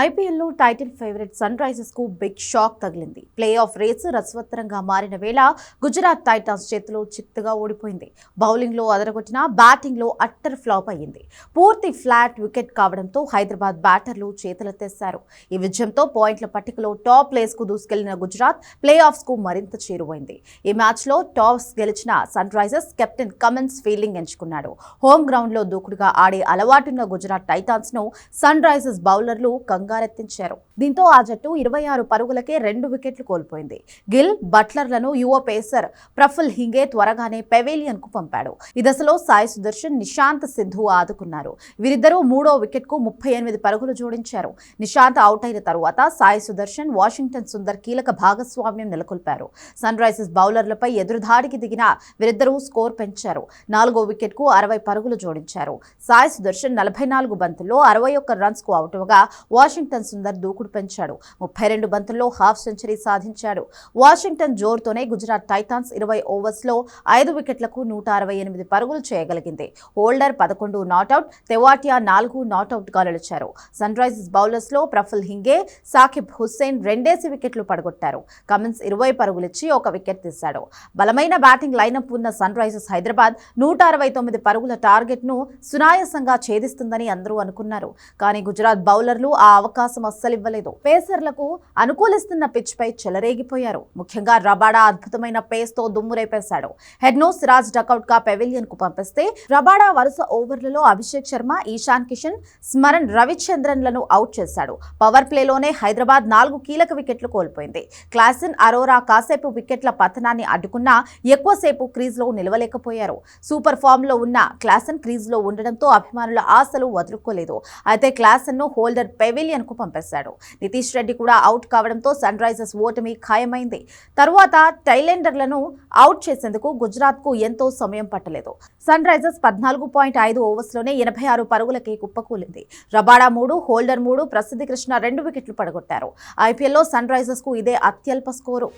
ఐపీఎల్లో title favourite sun Risers కు big shock తగిలింది. ప్లే ఆఫ్ రేసు రసవత్తరంగా మారిన వేళ గుజరాత్ టైటాన్స్ చేతిలో చిత్తుగా ఓడిపోయింది. బౌలింగ్ లో అదరగొట్టిన బ్యాటింగ్ లో అట్టర్ ఫ్లాప్ అయ్యింది. పూర్తి ఫ్లాట్ వికెట్ కావడంతో హైదరాబాద్ బ్యాటర్లు చేతులెత్తేశారు. ఈ విజయంతో పాయింట్ల పట్టికలో టాప్ ప్లేస్ కు దూసుకెళ్లిన గుజరాత్ ప్లే ఆఫ్స్ కు మరింత చేరువైంది. ఈ మ్యాచ్ లో టాస్ గెలిచిన Sunrisers captain Cummins fielding ఎంచుకున్నాడు. హోమ్ గ్రౌండ్ లో దూకుడుగా ఆడే అలవాటున్న గుజరాత్ టైటాన్స్ ను సన్ రైజర్స్ బౌలర్లు కంగారెత్తించారు. దీంతో ఆ జట్టు 26 పరుగులకే 2 వికెట్లు కోల్పోయింది. గిల్, బట్లర్లను యువ పేసర్ ప్రఫుల్ హింగే త్వరగానే పెవిలియన్ కు పంపాడు. ఈ దశలో సాయి సుదర్శన్, నిశాంత్ సింధు ఆదుకున్నారు. వీరిద్దరూ 3వ వికెట్ కు 38 పరుగులు జోడించారు. నిశాంత్ అవుట్ అయిన తరువాత సాయి సుదర్శన్, వాషింగ్టన్ సుందర్ కీలక భాగస్వామ్యం నెలకొల్పారు. సన్ రైజర్స్ బౌలర్లపై ఎదురుదాడికి దిగిన వీరిద్దరూ స్కోర్ పెంచారు. 4వ వికెట్ కు 60 పరుగులు జోడించారు. సాయి సుదర్శన్ 44 బంతుల్లో 61 రన్స్ కు అవుట్ అవగా వాషింగ్టన్ సుందర్ దూకుడు పెంచాడు. 32 బంతుల్లో హాఫ్ సెంచరీ సాధించాడు. వాషింగ్టన్ జోరుతోనే గుజరాత్ టైటాన్స్ 20 ఓవర్స్లో 5 వికెట్లకు 168 పరుగులు చేయగలిగింది. హోల్డర్ 11 నాట్అవుట్, తెవాటియా 4 నాట్అవుట్ గా నిలిచారు. సన్ రైజర్స్ బౌలర్స్ లో ప్రఫుల్ హింగే, సాకిబ్ హుస్సేన్ రెండేసి వికెట్లు పడగొట్టారు. కమిన్స్ 20 పరుగులిచ్చి 1 వికెట్ తీశాడు. బలమైన బ్యాటింగ్ లైనప్ ఉన్న సన్ రైజర్స్ హైదరాబాద్ 169 పరుగుల టార్గెట్ ను సునాయాసంగా ఛేదిస్తుందని అందరూ అనుకున్నారు. కానీ గుజరాత్ బౌలర్లు ఆ అవకాశం అస్సలివ్వలేదు. పేసర్లకు అనుకూలిస్తున్న పిచ్ పై చెలరేగిపోయారు. ముఖ్యంగా రబాడా అద్భుతమైన పేస్ తో దుమ్ము రేపేశాడు. హెడ్నో సిరాజ్ డకౌట్ గా పెవిలియన్ కు పంపిస్తే రబాడా వరుస ఓవర్లలో అభిషేక్ శర్మ, ఈశాన్ కిషన్, స్మరణ్ రవిచంద్రన్లను అవుట్ చేశాడు. పవర్ ప్లేలోనే హైదరాబాద్ 4 కీలక వికెట్లు కోల్పోయింది. క్లాసెన్, అరోరా కాసేపు వికెట్ల పతనాన్ని అడ్డుకున్నా ఎక్కువసేపు క్రీజ్ లో నిలవలేకపోయారు. సూపర్ ఫామ్ లో ఉన్న క్లాసెన్ క్రీజ్ లో ఉండడంతో అభిమానుల ఆశలు వదులుకోలేదు. అయితే క్లాసెన్ ను హోల్డర్ పెవిలియన్ కు పంపేశాడు. నితీష్ రెడ్డి కూడా అవుట్ కావడంతో సన్ రైజర్స్ ఓటమి ఖాయమైంది. తరువాత టైలెండర్లను అవుట్ చేసేందుకు గుజరాత్ కు ఎంతో సమయం పట్టలేదు. సన్ రైజర్స్ 14.5 ఓవర్స్లోనే 86 పరుగులకే కుప్పకూలింది. రబాడా 3, హోల్డర్ 3, ప్రసిద్ధి కృష్ణ 2 వికెట్లు పడగొట్టారు. ఐపీఎల్లో సన్ రైజర్స్ కు ఇదే అత్యల్ప స్కోరు.